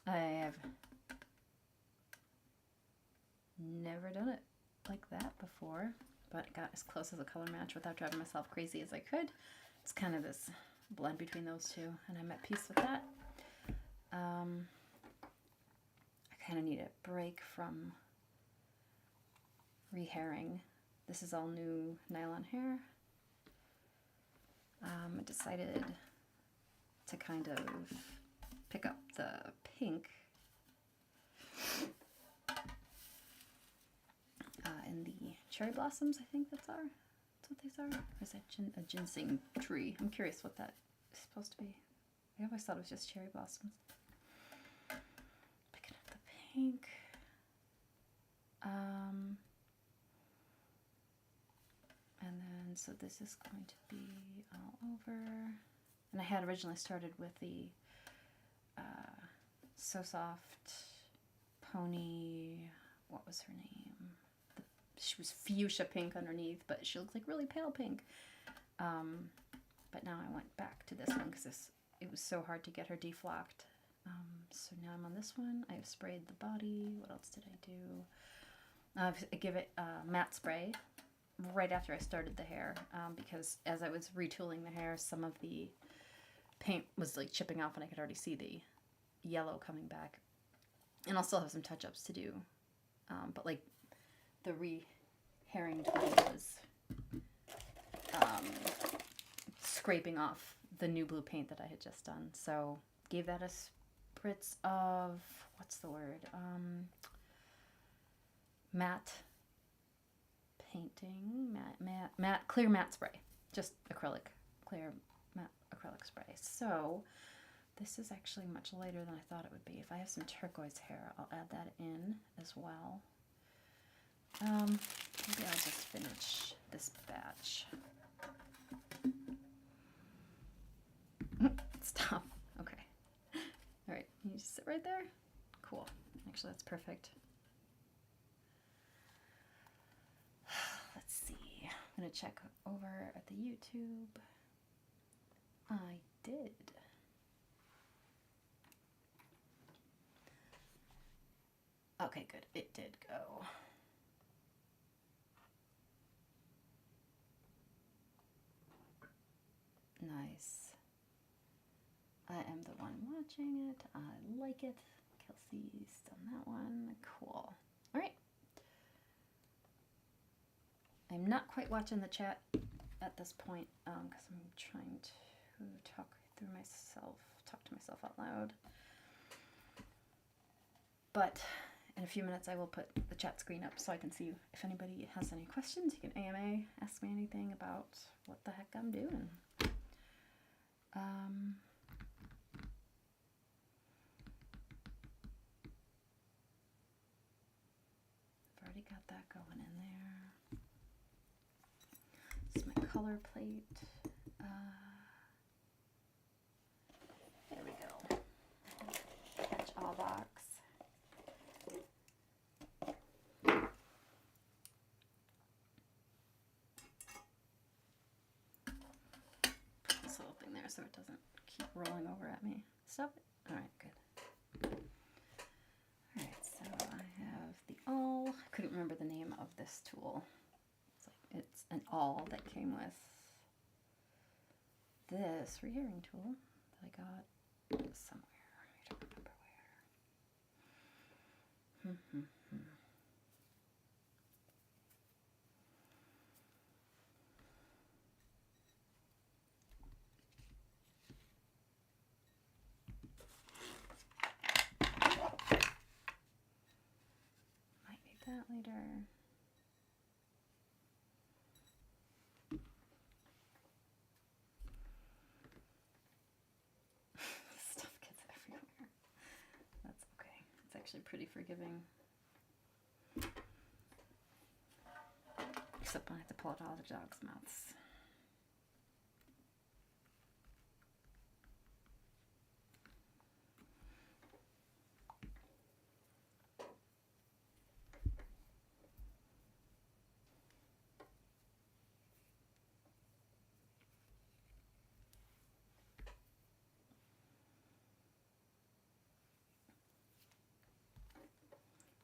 I have never done it like that before, but got as close as a color match without driving myself crazy as I could. It's kind of this blend between those two, and I'm at peace with that. I kind of need a break from rehairing. This is all new nylon hair. I decided to kind of pick up the pink in the cherry blossoms, I think that's what these are. Or is that a ginseng tree? I'm curious what that is supposed to be. I always thought it was just cherry blossoms. Picking up the pink. And then, so this is going to be all over. And I had originally started with the So Soft Pony, what was her name? She was fuchsia pink underneath, but she looked like really pale pink. But now I went back to this one because it was so hard to get her deflocked. So now I'm on this one. I've sprayed the body. What else did I do? I give it matte spray right after I started the hair, because as I was retooling the hair, some of the paint was like chipping off and I could already see the yellow coming back. And I'll still have some touch-ups to do, but like the re-hairing tool was scraping off the new blue paint that I had just done. So gave that a spritz of, what's the word, matte painting, matte, clear matte spray, just acrylic, clear matte acrylic spray. So this is actually much lighter than I thought it would be. If I have some turquoise hair, I'll add that in as well. Maybe I'll just finish this batch. Stop. Okay. All right, you just sit right there? Cool. Actually, that's perfect. Let's see. I'm going to check over at the YouTube. I did. Okay, good. It did go. Nice. I am the one watching it. I like it. Kelsey's done that one. Cool. All right. I'm not quite watching the chat at this point because I'm trying to talk to myself out loud. But in a few minutes I will put the chat screen up so I can see if anybody has any questions. You can AMA, ask me anything about what the heck I'm doing. I've already got that going in there. This is my color plate. There we go. Catch all box. Put this little thing there so it doesn't keep rolling over at me. Stop it. All right, good. All right, so I have the awl. I couldn't remember the name of this tool. It's an awl that came with this rehairing tool that I got somewhere. I don't remember where. Might need that later. Stuff gets everywhere. That's okay. It's actually pretty forgiving. Except when I have to pull out all the dogs' mouths.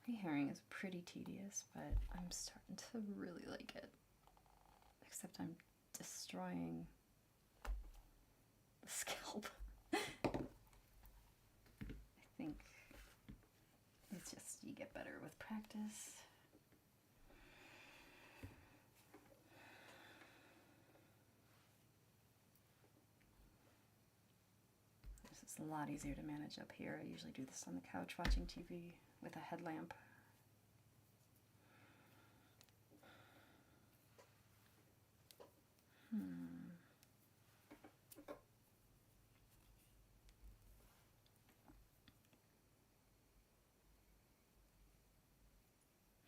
Freehairing is pretty tedious, but I'm starting to really like it. Except I'm destroying the scalp. I think it's just you get better with practice. This is a lot easier to manage up here. I usually do this on the couch watching TV with a headlamp.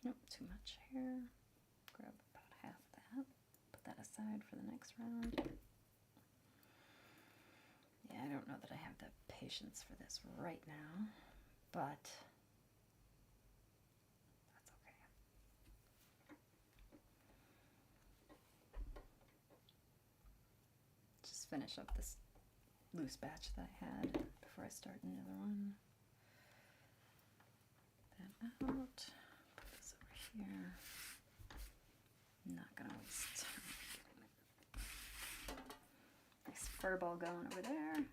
Nope, too much hair. Grab about half that. Put that aside for the next round. Yeah, I don't know that I have the patience for this right now, but that's okay. Just finish up this loose batch that I had before I start another one. That out. Put this over here. I'm not gonna waste time. Nice fur ball going over there.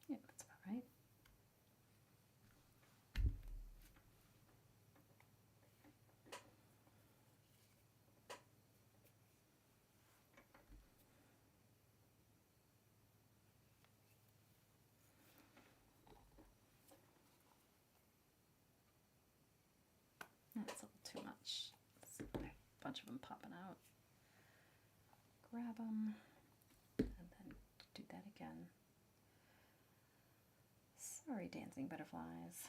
Yeah, that's about right. That's a little too much. There's a bunch of them popping out. Grab them, and then do that again. Sorry, dancing butterflies.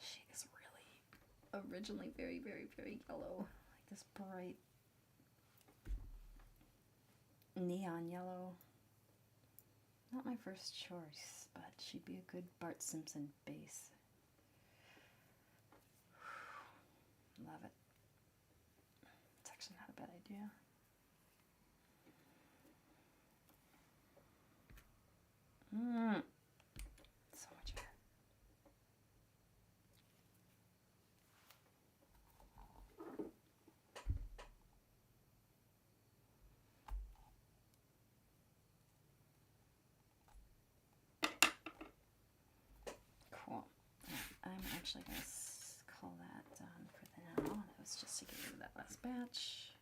She is really originally very, very, very yellow. Like this bright neon yellow. Not my first choice, but she'd be a good Bart Simpson base. Love it. It's actually not a bad idea. So much hair. Cool. I'm actually going to call that done for now. That was just to get rid of that last batch.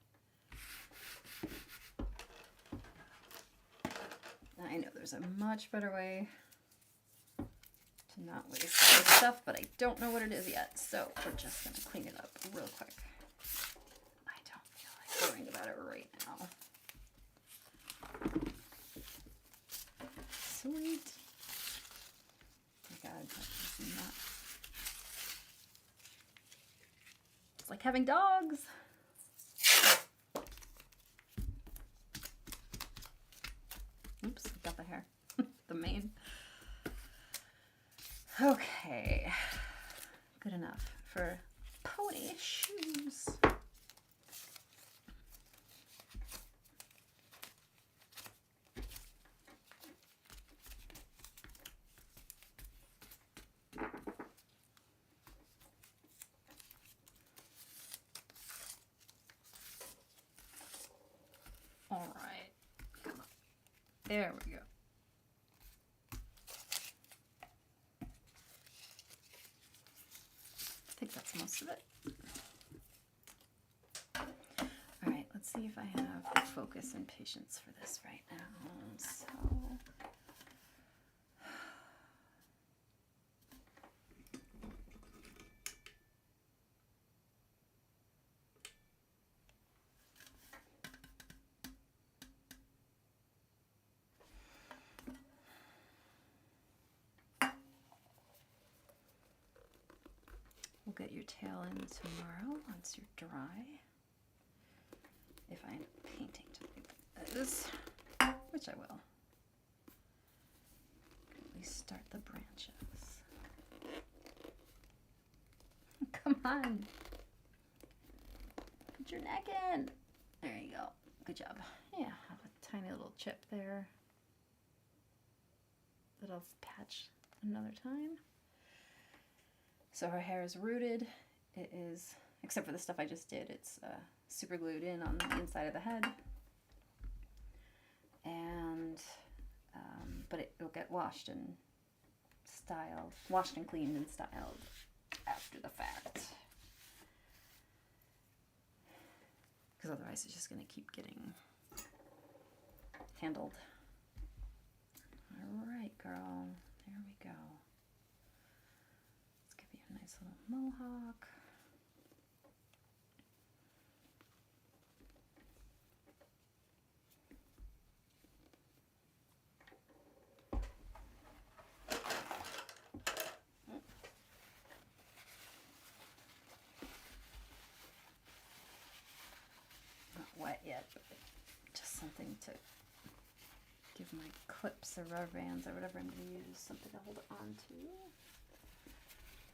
I know there's a much better way to not waste all this stuff, but I don't know what it is yet, so we're just going to clean it up real quick. I don't feel like worrying about it right now. Sweet. Oh my God, that is not. It's like having dogs. Oops, got the hair. The mane. Okay. Good enough for pony shoes. All right. Come on. There we go. I think that's most of it. All right, let's see if I have the focus and patience for this right now. So, we'll get your tail in tomorrow once you're dry. If I end up painting tonight, which I will. start the branches. Come on. Put your neck in. There you go. Good job. Yeah, have a tiny little chip there that I'll patch another time. So her hair is rooted. It is, except for the stuff I just did, it's super glued in on the inside of the head. And, but it'll get washed and styled, washed and cleaned and styled after the fact. Because otherwise it's just going to keep getting handled. All right, girl. There we go. Let's give you a nice little mohawk. Not wet yet, but just something to give my clips or rubber bands or whatever I'm going to use, something to hold it on to.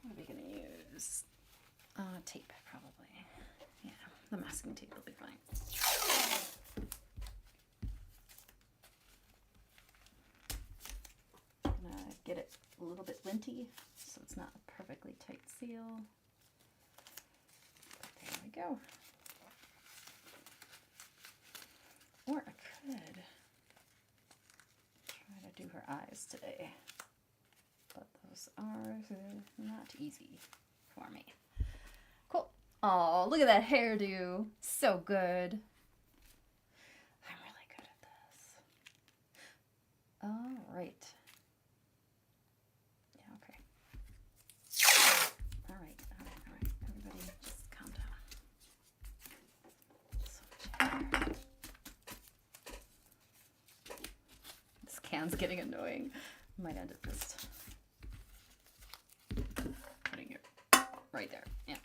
What are we going to use? Tape, probably. Yeah, the masking tape will be fine. I'm going to get it a little bit linty, so it's not a perfectly tight seal. But there we go. Or I could try to do her eyes today, but those are not easy for me. Cool. Oh, look at that hairdo. So good. I'm really good at this. All right. Yeah, okay. All right. Everybody just calm down. So much hair. This can's getting annoying. I might end up just putting it right there. Yeah,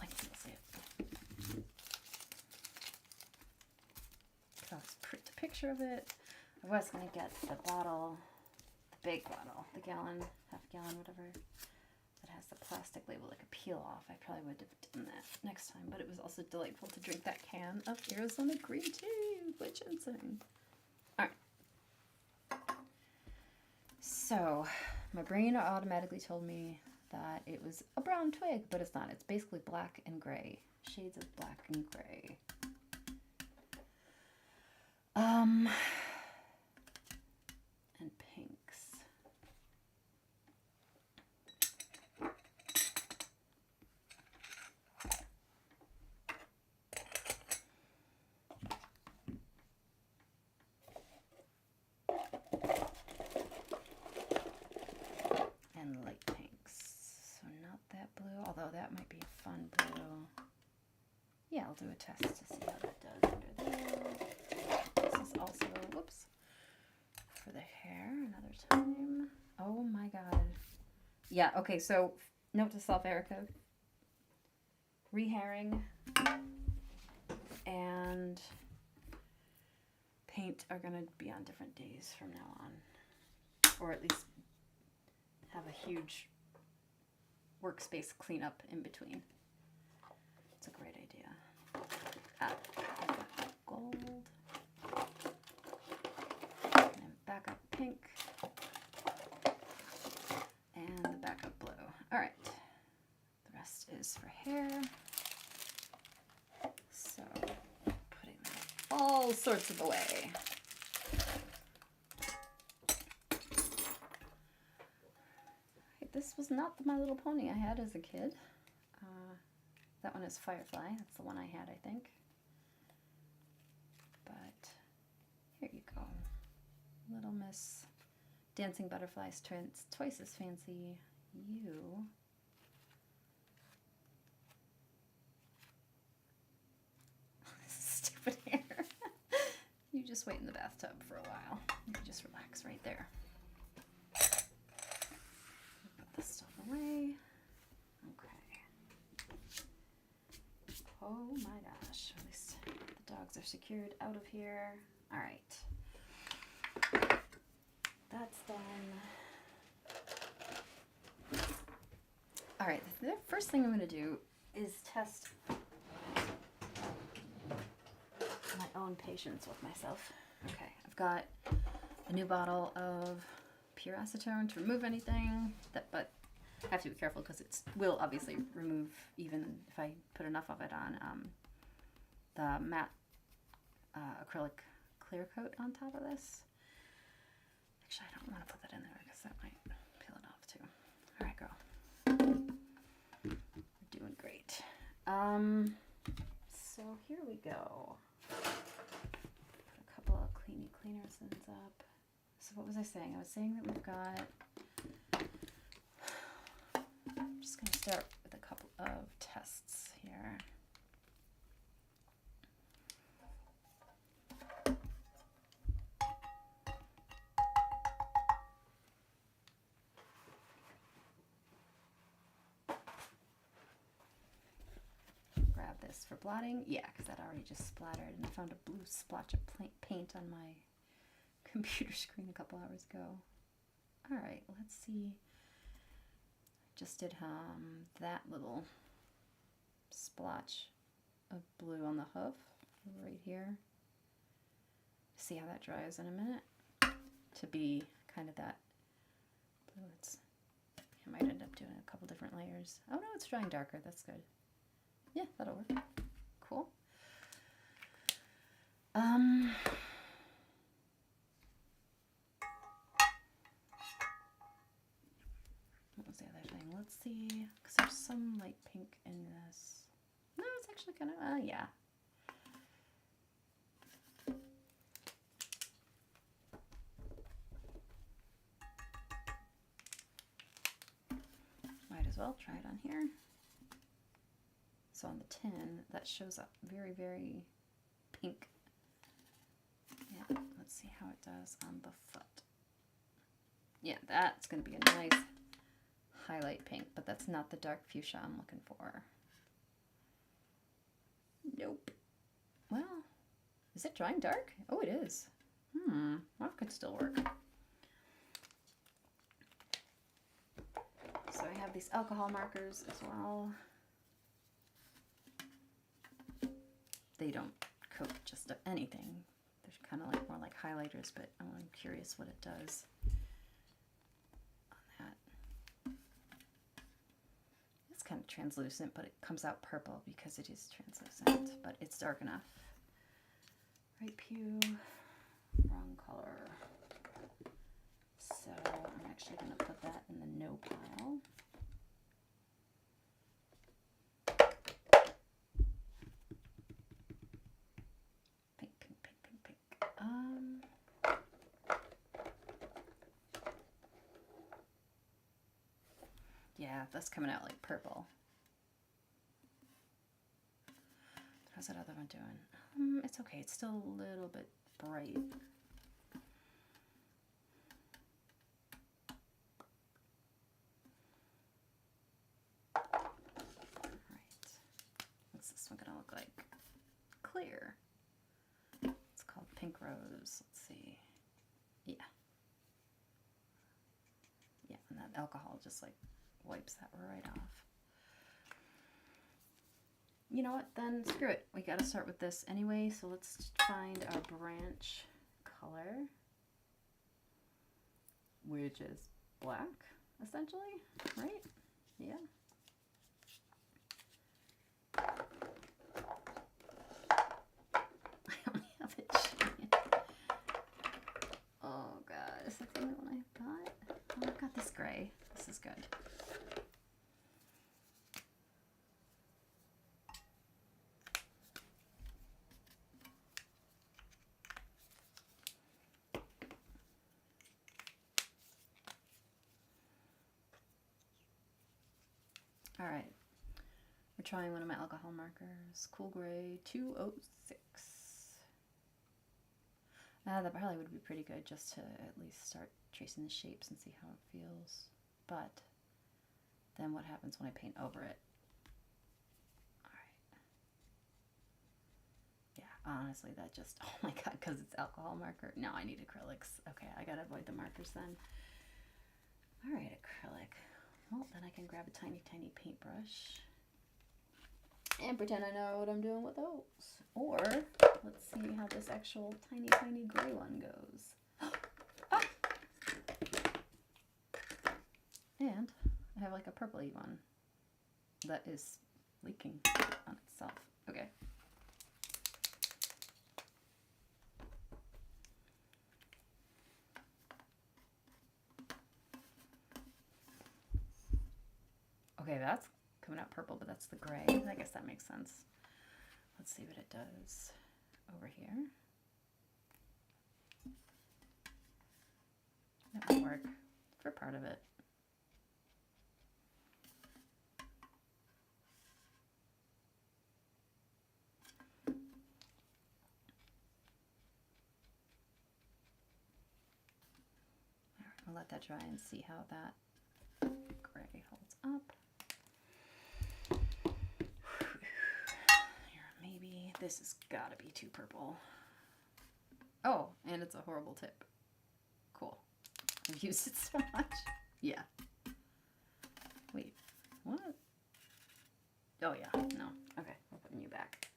I can still see it. I'll just print a picture of it. I was going to get the bottle, the big bottle, the gallon, half gallon, whatever, that has the plastic label that could peel off. I probably would have done that next time, but it was also delightful to drink that can of Arizona green tea with ginseng. All right. So, my brain automatically told me that it was a brown twig, but it's not. It's basically black and gray. Shades of black and gray. And pinks. And light pinks. So not that blue, although that might be a fun blue. Yeah, I'll do a test to see how that does under there. This is also, whoops, for the hair another time. Oh my god. Yeah, okay, so note to self, Erica. Rehairing and paint are going to be on different days from now on. Or at least have a huge workspace cleanup in between. It's a great idea. I've got gold. And backup pink. And the backup blue. Alright. The rest is for hair. So, putting that all sorts of the way. This was not the My Little Pony I had as a kid. That one is Firefly. That's the one I had, I think. But here you go. Little Miss Dancing Butterflies, twice as fancy. You. Stupid hair. You just wait in the bathtub for a while. You can just relax right there. Put this stuff away. Okay. Oh my gosh. At least the dogs are secured out of here. All right. That's done. All right, the first thing I'm going to do is test my own patience with myself. Okay, I've got a new bottle of pure acetone to remove anything, but I have to be careful because it will obviously remove even if I put enough of it on the matte acrylic clear coat on top of this. Actually, I don't want to put that in there because that might peel it off too. All right, girl. We're doing great. So here we go. Put a couple of cleaner ends up. So what was I saying? I was saying that we've got, I'm just going to start with a couple of tests here. Grab this for blotting. Yeah, because that already just splattered, and I found a blue splotch of paint on my computer screen a couple hours ago. All right, let's see. Just did that little splotch of blue on the hoof right here. See how that dries in a minute to be kind of that blue. I might end up doing a couple different layers. Oh no, it's drying darker. That's good. Yeah, that'll work. Cool. What was the other thing? Let's see, because there's some light pink in this. No, it's actually kind of, yeah. Might as well try it on here. So on the tin, that shows up very, very pink. Yeah, let's see how it does on the foot. Yeah, that's going to be a nice highlight pink, but that's not the dark fuchsia I'm looking for. Nope. Well, is it drying dark? Oh, it is. That could still work. So I have these alcohol markers as well. They don't coat just anything. They're kind of like more like highlighters, but I'm curious what it does on that. It's kind of translucent, but it comes out purple because it is translucent, but it's dark enough. Right pew, wrong color. So I'm actually going to put that in the no pile. Pink, pink, pink, pink, pink. Yeah, that's coming out like purple. How's that other one doing? It's okay. It's still a little bit bright. What's this one gonna look like? Clear. It's called Pink Rose. Let's see. Yeah. Yeah, and that alcohol just like wipes that right off. You know what, then screw it. We gotta start with this anyway, so let's find our branch color, which is black, essentially, right? Yeah. I only have it shaded. Oh god, is that the only one I've got? Oh, I've got this gray. This is good. All right, we're trying one of my alcohol markers, Cool Gray 206. That probably would be pretty good just to at least start tracing the shapes and see how it feels. But then what happens when I paint over it? All right. Yeah, honestly, that just, oh my god, because it's alcohol marker. No, I need acrylics. Okay, I gotta avoid the markers then. All right, acrylic. Well, then I can grab a tiny, tiny paintbrush and pretend I know what I'm doing with those. Or, let's see how this actual tiny, tiny gray one goes. Ah! And I have like a purpley one that is leaking on itself. Okay. Okay, that's coming out purple, but that's the gray. I guess that makes sense. Let's see what it does over here. That might work for part of it. All right, I'll let that dry and see how that gray holds up. Here, maybe this has got to be too purple. Oh, and it's a horrible tip. Cool. I've used it so much. Yeah. Wait, what? Oh yeah, no. Okay, we're putting you back.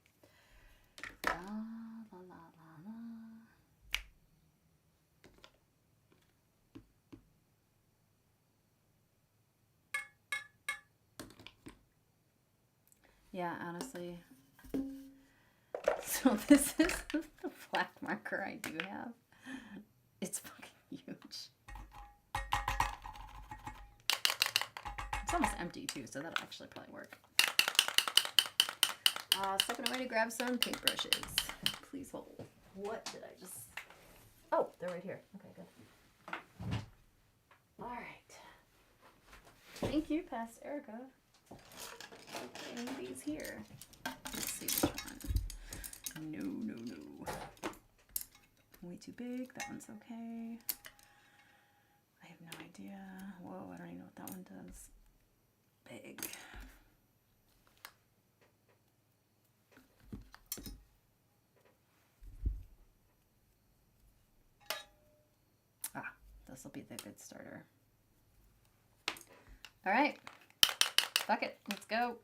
La, la, la, la, la. Yeah, honestly. So this is the black marker I do have. It's fucking huge. It's almost empty too, so that'll actually probably work. Stepping away to grab some paintbrushes. Please hold. What did I just... Oh, they're right here. Okay, good. All right. Thank you, past Erica. Putting these here. Let's see which one. No, no, no. Way too big. That one's okay. I have no idea. Whoa, I don't even know what that one does. Big. Ah, this will be the good starter. All right. Fuck it. Let's go.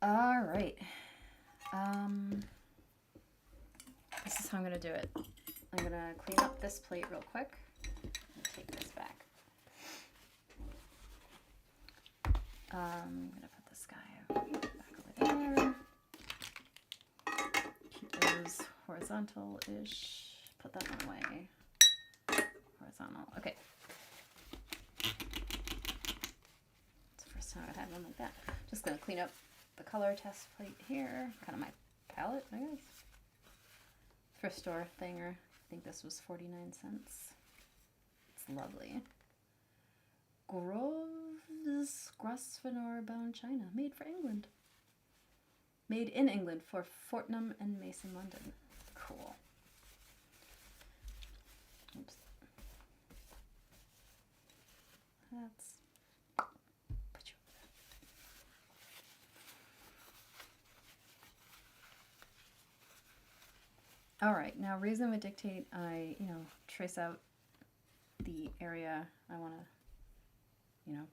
All right. This is how I'm going to do it. I'm going to clean up this plate real quick and take this back. I'm going to put this guy back over there. Keep those horizontal-ish. Put that one away. Horizontal. Okay. It's the first time I've had one like that. Just going to clean up the color test plate here. Kind of my palette, I guess. Thrift store thinger. I think this was 49 cents. It's lovely. Groves Grosvenor bound china, made for England. Made in England for Fortnum and Mason, London. Cool. Oops. That's... Put you over there. All right, now reason would dictate I, trace out the area I want to,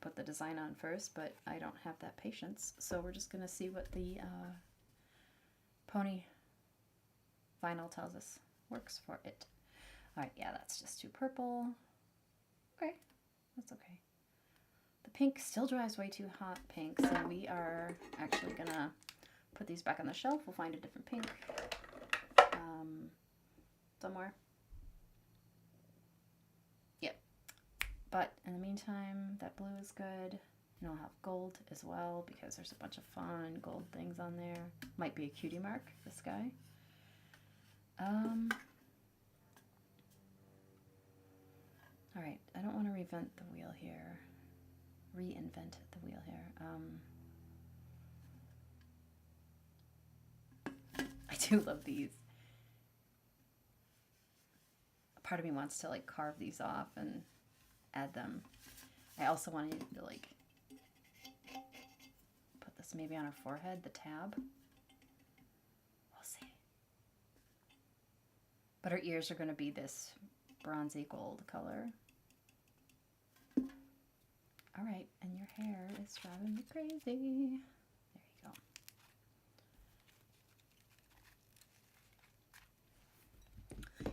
put the design on first, but I don't have that patience, so we're just going to see what the pony vinyl tells us works for it. All right, yeah, that's just too purple. Okay, that's okay. The pink still dries way too hot pink, so we are actually going to put these back on the shelf. We'll find a different pink somewhere. Yep. But in the meantime, that blue is good. And I'll have gold as well because there's a bunch of fun gold things on there. Might be a cutie mark, this guy. All right, I don't want to reinvent the wheel here. I do love these. Part of me wants to like carve these off and add them. I also wanted to like put this maybe on her forehead, the tab. We'll see. But her ears are going to be this bronzy gold color. All right, and your hair is driving me crazy. There you go.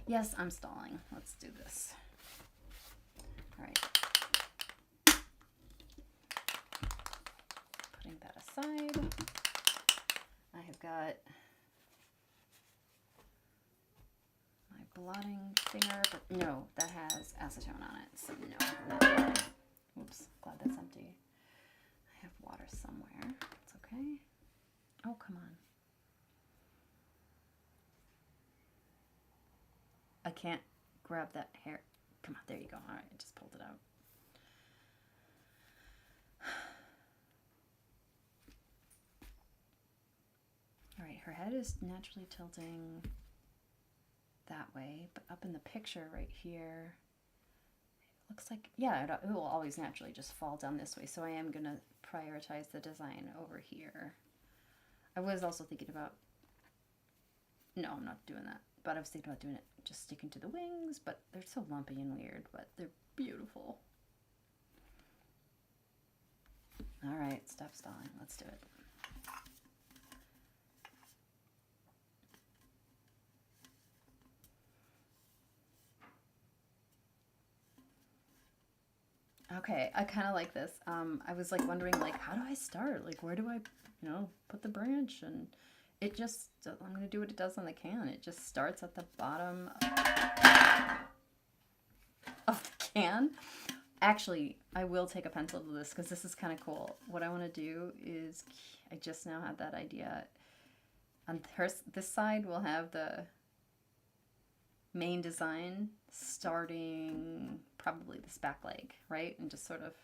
Yes, I'm stalling. Let's do this. All right. Putting that aside. I have got my blotting thinger, but no, that has acetone on it, so no, not blotting. Oops, glad that's empty. I have water somewhere. It's okay. Oh, come on. I can't grab that hair. Come on, there you go. All right, I just pulled it out. All right, her head is naturally tilting that way, but up in the picture right here, it looks like, yeah, it will always naturally just fall down this way. So I am going to prioritize the design over here. I was also thinking about, no, I'm not doing that. But I was thinking about doing it, just sticking to the wings, but they're so lumpy and weird, but they're beautiful. All right, stop stalling. Let's do it. Okay, I kind of like this. I was like wondering, like, how do I start? Like, where do I, put the branch? And it just, I'm going to do what it does on the can. It just starts at the bottom of the can. Actually, I will take a pencil to this because this is kind of cool. What I want to do is, I just now had that idea. On this side, we'll have the main design starting probably this back leg, right? And just sort of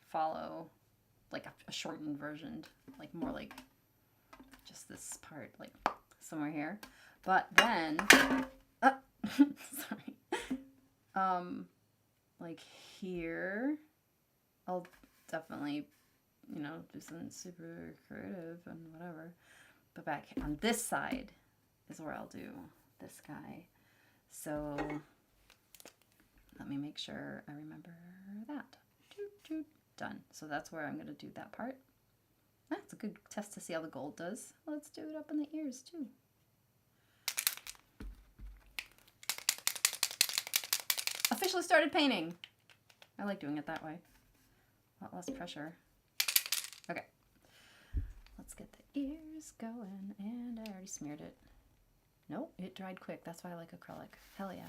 follow like a shortened version, like more like just this part, like somewhere here. But then, sorry, like here, I'll definitely, do something super creative and whatever. But back on this side is where I'll do this guy. So let me make sure I remember that. Done. So that's where I'm going to do that part. That's a good test to see how the gold does. Let's do it up in the ears too. Officially started painting. I like doing it that way. A lot less pressure. Okay. Let's get the ears going. And I already smeared it. Nope, it dried quick. That's why I like acrylic. Hell yeah.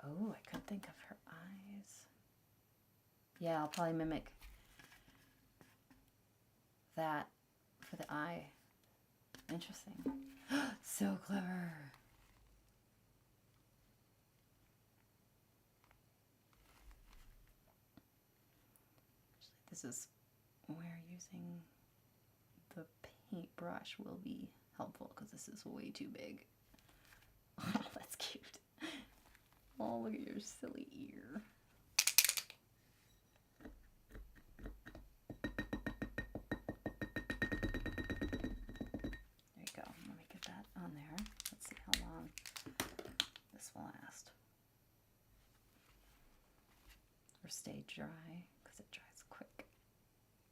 Oh, I could think of her eyes. Yeah, I'll probably mimic that for the eye. Interesting. So clever. Actually, this is where using the paintbrush will be helpful because this is way too big. Oh, that's cute. Oh, look at your silly ear. There you go. Let me get that on there. Let's see how long this will last. Or stay dry because it dries quick.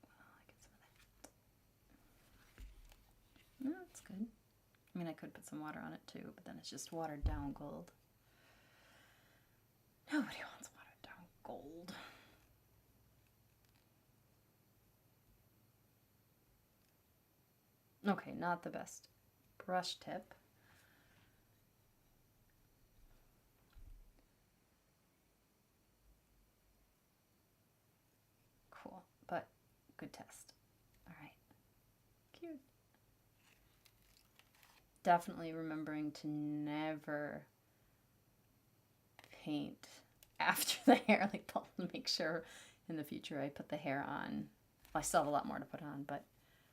Well, I get some of that. No, it's good. I mean, I could put some water on it too, but then it's just watered down gold. Nobody wants watered down gold. Okay, not the best brush tip. Cool, but good test. All right, cute. Definitely remembering to never paint after the hair, like make sure in the future I put the hair on. Well, I still have a lot more to put on, but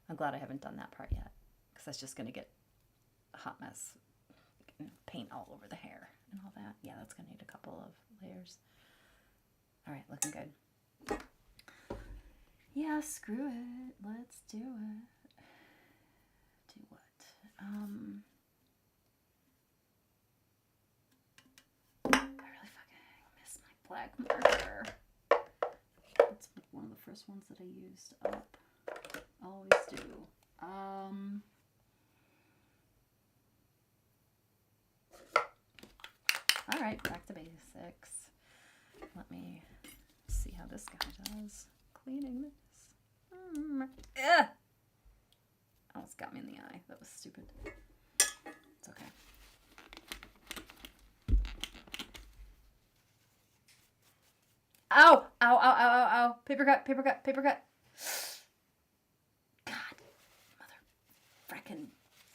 I'm glad I haven't done that part yet because that's just going to get a hot mess. Paint all over the hair and all that. Yeah, that's going to need a couple of layers. All right, looking good. Yeah, screw it. Let's do it. Do what? I really fucking miss my black marker. first ones that I used up. Always do. All right, back to basics. Let me see how this guy does. Cleaning this. Ugh! Almost got me in the eye. That was stupid. It's okay. Ow! Ow, ow, ow, ow, ow. Paper cut, paper cut, paper cut. God. Mother frickin',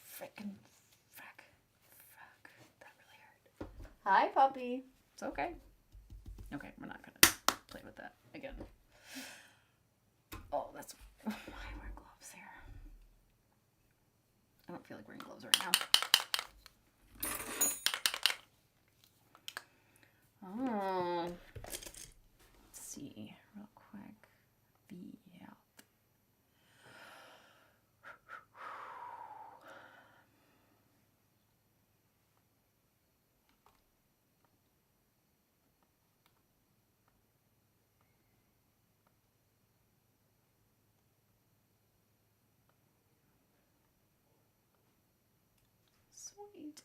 frickin', frack. Fuck. That really hurt. Hi, puppy. It's okay. Okay, we're not gonna play with that again. Oh, that's why I wear gloves here. I don't feel like wearing gloves right now. Oh. Let's see real quick. Yeah. Sweet.